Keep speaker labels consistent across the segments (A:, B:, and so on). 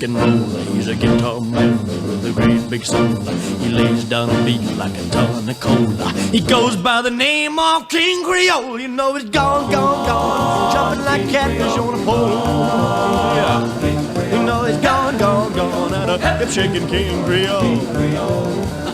A: and roll. He's a guitar man with a great big soul. He lays down a beat like a ton of coal. He goes by the name of King Creole. You know he's gone, gone, gone, jumping like catfish on a pole. Yeah. You know he's gone, gone, gone, and a hip-shaking King Creole.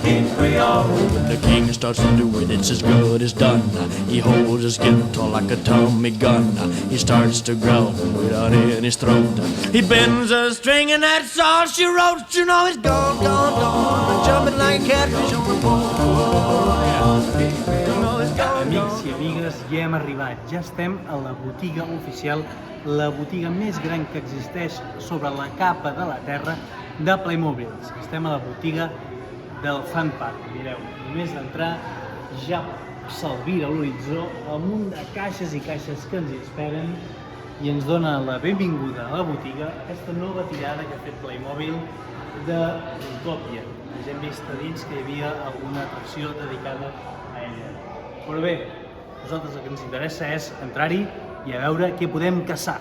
A: When the king starts to do it, it's as good as done. He holds his guitar like a Tommy gun. He starts to growl without in his throat. He bends a string and that's all she wrote. You know he's gone, gone, gone, jumping like a catfish on the pole. You know he's gone,
B: Amics i amigues, ja hem arribat. Ja estem a la botiga oficial, la botiga més gran que existeix sobre la capa de la Terra de Playmobil. Estem a la botiga del Fun Park. Mireu, només d'entrar ja s'albira l'horitzó, el munt de caixes i caixes que ens hi esperen i ens dona la benvinguda a la botiga, aquesta nova tirada que ha fet Playmobil de Zootopia. Ja hem vist a dins que hi havia alguna atracció dedicada a ella. Però bé, a nosaltres el que ens interessa és entrar-hi i a veure què podem caçar.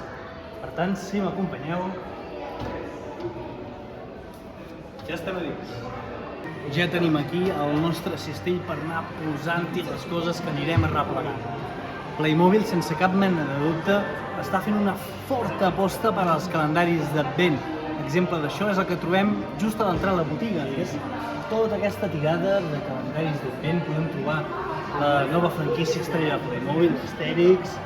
B: Per tant, si m'acompanyeu, ja estem a dins. Ja tenim aquí el nostre cistell per anar posant-hi les coses que anirem arreplegant. Playmobil, sense cap mena de dubte, està fent una forta aposta per als calendaris d'Advent. Exemple d'això és el que trobem just a l'entrada de la botiga. És tota aquesta tirada de calendaris d'Advent. Podem trobar la nova franquícia estrella de Playmobil, Asterix,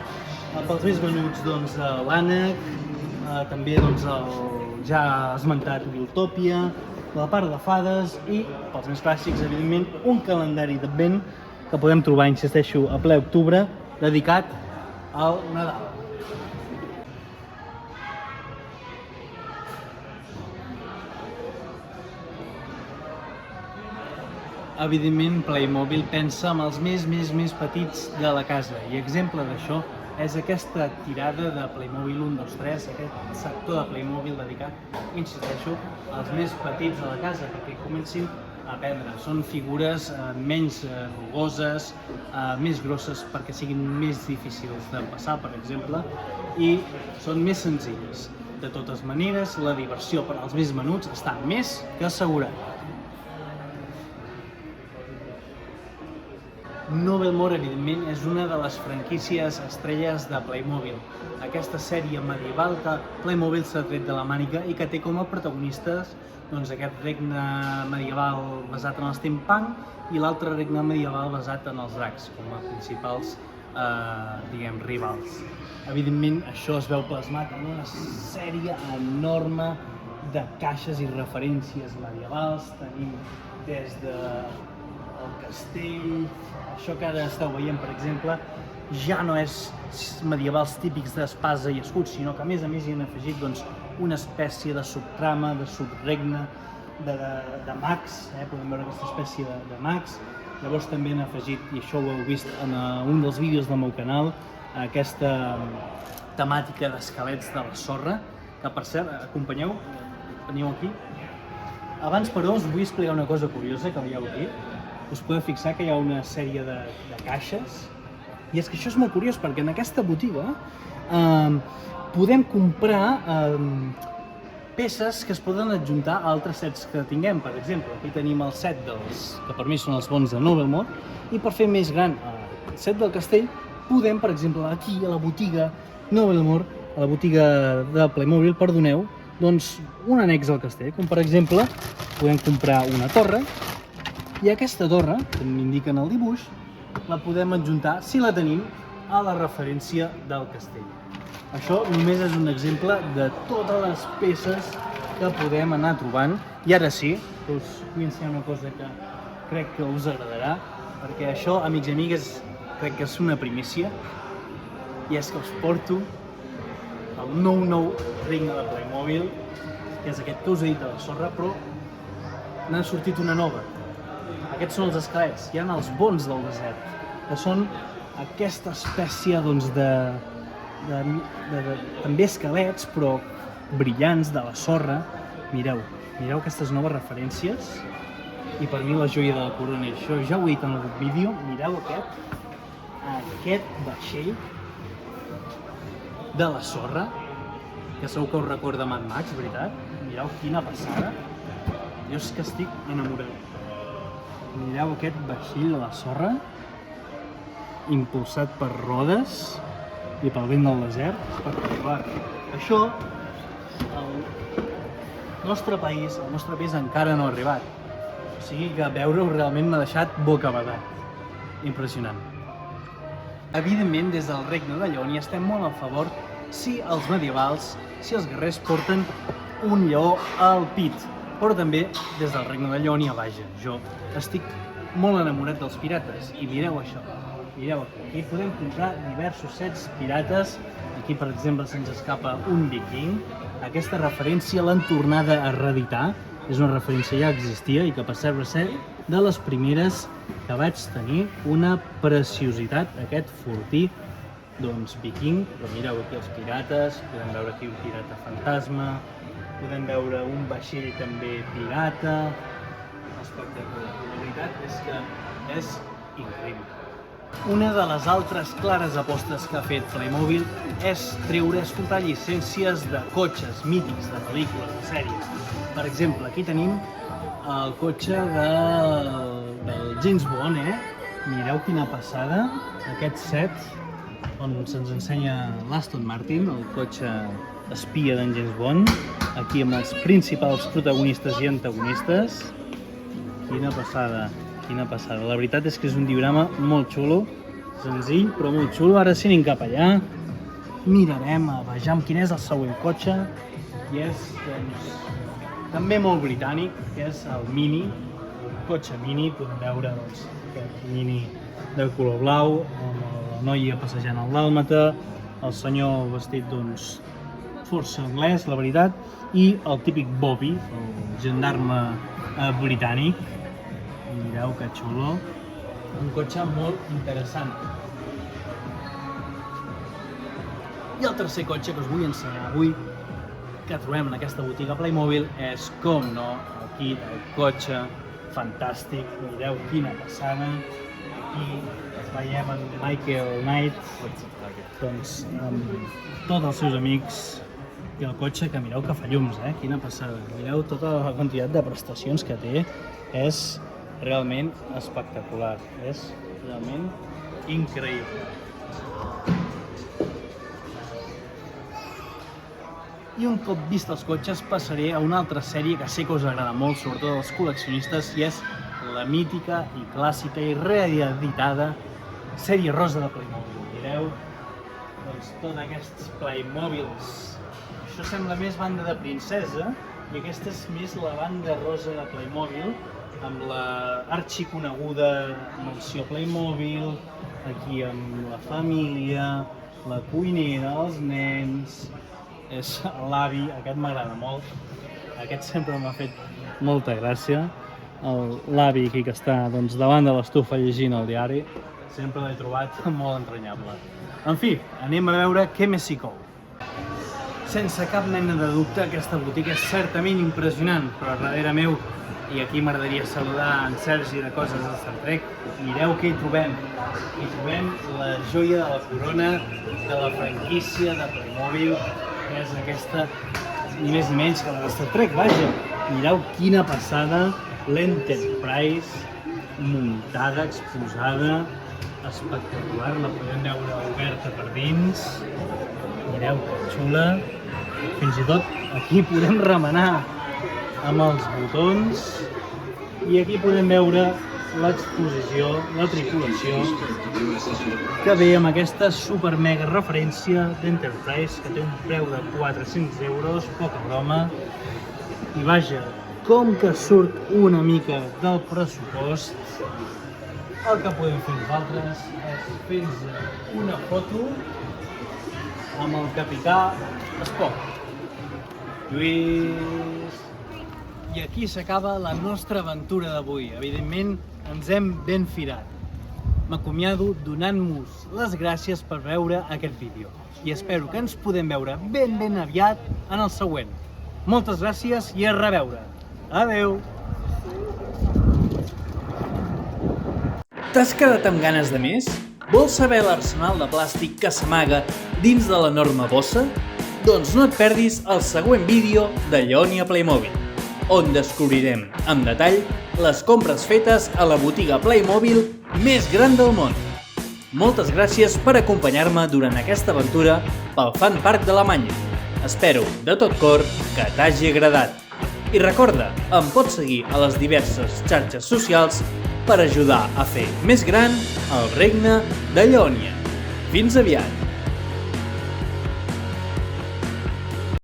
B: pels més venuts doncs, l'Ànec, també doncs, el ja esmentat Zootopia, la part de fades i, pels més clàssics, evidentment, un calendari d'Advent que podem trobar, insisteixo, a ple octubre, dedicat al Nadal. Evidentment, Playmobil pensa en els més petits de la casa i exemple d'això és aquesta tirada de Playmobil 1, 2, 3, aquest sector de Playmobil dedicat, insisteixo, als més petits de la casa perquè comencin a aprendre. Són figures menys rugoses, més grosses perquè siguin més difícils de passar, per exemple, i són més senzilles. De totes maneres, la diversió per als més menuts està més que assegurada. Novelmore, evidentment, és una de les franquícies estrelles de Playmobil. Aquesta sèrie medieval que Playmobil s'ha tret de la màniga i que té com a protagonistes aquest regne medieval basat en el steampunk i l'altre regne medieval basat en els dracs, com a principals rivals. Evidentment, això es veu plasmat en una sèrie enorme de caixes i referències medievals. Tenim des del castell, això que ara esteu veient, per exemple, ja no és medievals típics d'espasa i escuts, sinó que a més hi han afegit una espècie de subtrama, de subregne, de mags, podem veure aquesta espècie de mags. Llavors també han afegit, i això ho heu vist en un dels vídeos del meu canal, aquesta temàtica d'esquelets de la sorra, que per cert, acompanyeu, veniu aquí. Abans, però, us vull explicar una cosa curiosa que veieu aquí. Us podeu fixar que hi ha una sèrie de caixes, i és que això és molt curiós perquè en aquesta botiga podem comprar peces que es poden adjuntar a altres sets que tinguem. Per exemple, aquí tenim el set que per mi són els bons de Novelmore, i per fer més gran el set del castell, podem, per exemple, aquí a la botiga Novelmore, a la botiga de Playmobil, perdoneu, doncs un annex al castell, com per exemple, podem comprar una torre, i aquesta torre, que m'indiquen el dibuix, la podem adjuntar, si la tenim, a la referència del castell. Això només és un exemple de totes les peces que podem anar trobant. I ara sí, us vull ensenyar una cosa que crec que us agradarà, perquè això, amics i amigues, crec que és una primícia, i és que us porto el nou regne de Playmobil, que és aquest que us he dit de la sorra, però n'ha sortit una nova. Aquests són els esquelets, hi ha els bons del desert, que són aquesta espècie també esquelets, però brillants de la sorra. Mireu aquestes noves referències, i per mi la joia de la corona, i això ja ho he dit en el vídeo. Mireu aquest vaixell de la sorra, que segur que us recorda Mad Max, veritat? Mireu quina passada. Jo és que estic enamorat. Mireu aquest vaixell de la sorra, impulsat per rodes i pel vent del desert. Espectacular. Això, al nostre país encara no ha arribat. O sigui que veure-ho realment m'ha deixat bocabadat. Impressionant. Evidentment, des del Regne de Lleó hi estem molt a favor si els medievals, si els guerrers porten un lleó al pit. Però també des del Regne de Lleó a Baja. Jo estic molt enamorat dels pirates i mireu això. Mireu aquí podem comprar diversos sets pirates. Aquí, per exemple, se'ns escapa un viking. Aquesta referència l'han tornada a reeditar. És una referència ja existia i que per cert va ser de les primeres que vaig tenir. Una preciositat, aquest fortí viking. Però mireu aquí els pirates, podem veure aquí un pirata fantasma, podem veure un vaixell també pirata. Espectacular. La veritat és que és increïble. Una de les altres clares apostes que ha fet Playmobil és comprar llicències de cotxes mítics, de pel·lícules, de sèries. Per exemple, aquí tenim el cotxe del James Bond, Mireu quina passada, aquest set on se'ns ensenya l'Aston Martin, el cotxe espia d'en James Bond, aquí amb els principals protagonistes i antagonistes. Quina passada, quina passada. La veritat és que és un diorama molt xulo, senzill però molt xulo. Ara si anem cap allà, mirarem a vejam quin és el següent cotxe, i és també molt britànic, que és el Mini, el cotxe Mini. Podem veure aquest Mini de color blau, amb la noia passejant el dàlmata, el senyor vestit força anglès, la veritat, i el típic Bobby, el gendarme britànic. Mireu que xulo, un cotxe molt interessant. I el tercer cotxe que us vull ensenyar avui, que trobem en aquesta botiga Playmobil, és, com no, aquí el cotxe fantàstic. Mireu quina passada. Aquí veiem en Michael Knight, amb tots els seus amics, i el cotxe que mireu que fa llums, quina passada. Mireu tota la quantitat de prestacions que té, és realment espectacular, és realment increïble. I un cop vist els cotxes passaré a una altra sèrie que sé que us agrada molt, sobretot als col·leccionistes, i és la mítica i clàssica i reeditada sèrie rosa de Playmobil. Mireu, tots aquests Playmobils. Això sembla més banda de princesa i aquesta és més la banda rosa de Playmobil, amb la arxiconeguda mansió Playmobil, aquí amb la família, la cuinera, els nens, és l'avi, aquest m'agrada molt, aquest sempre m'ha fet molta gràcia, l'avi aquí que està davant de l'estufa llegint el diari, sempre l'he trobat molt entranyable. En fi, anem a veure què més s'hi cou. Sense cap mena de dubte, aquesta botiga és certament impressionant, però darrere meu, i aquí m'agradaria saludar en Sergi de Coses de Star Trek, mireu què hi trobem. Hi trobem la joia de la corona de la franquícia de Playmobil, que és aquesta, ni més ni menys que la de Star Trek, vaja. Mireu quina passada, l'Enterprise, muntada, exposada, espectacular, la podem veure oberta per dins. Mireu que xula. Fins i tot aquí podem remenar amb els botons i aquí podem veure l'exposició, la tripulació, que ve amb aquesta super mega referència d'Enterprise, que té un preu de 400 euros, poca broma. I vaja, com que surt una mica del pressupost, el que podem fer nosaltres és fer-nos una foto amb el capità Spock. Lluís... I aquí s'acaba la nostra aventura d'avui. Evidentment, ens hem ben firat. M'acomiado donant-vos les gràcies per veure aquest vídeo i espero que ens podem veure ben aviat en el següent. Moltes gràcies i a reveure. Adeu! T'has quedat amb ganes de més? Vols saber l'arsenal de plàstic que s'amaga dins de l'enorme bossa?
C: Doncs no et perdis el següent vídeo de Lleònia Playmobil, on descobrirem en detall les compres fetes a la botiga Playmobil més gran del món. Moltes gràcies per acompanyar-me durant aquesta aventura pel Fun Park d'Alemanya. Espero de tot cor que t'hagi agradat. I recorda, em pots seguir a les diverses xarxes socials per ajudar a fer més gran el regne de Lleònia. Fins aviat!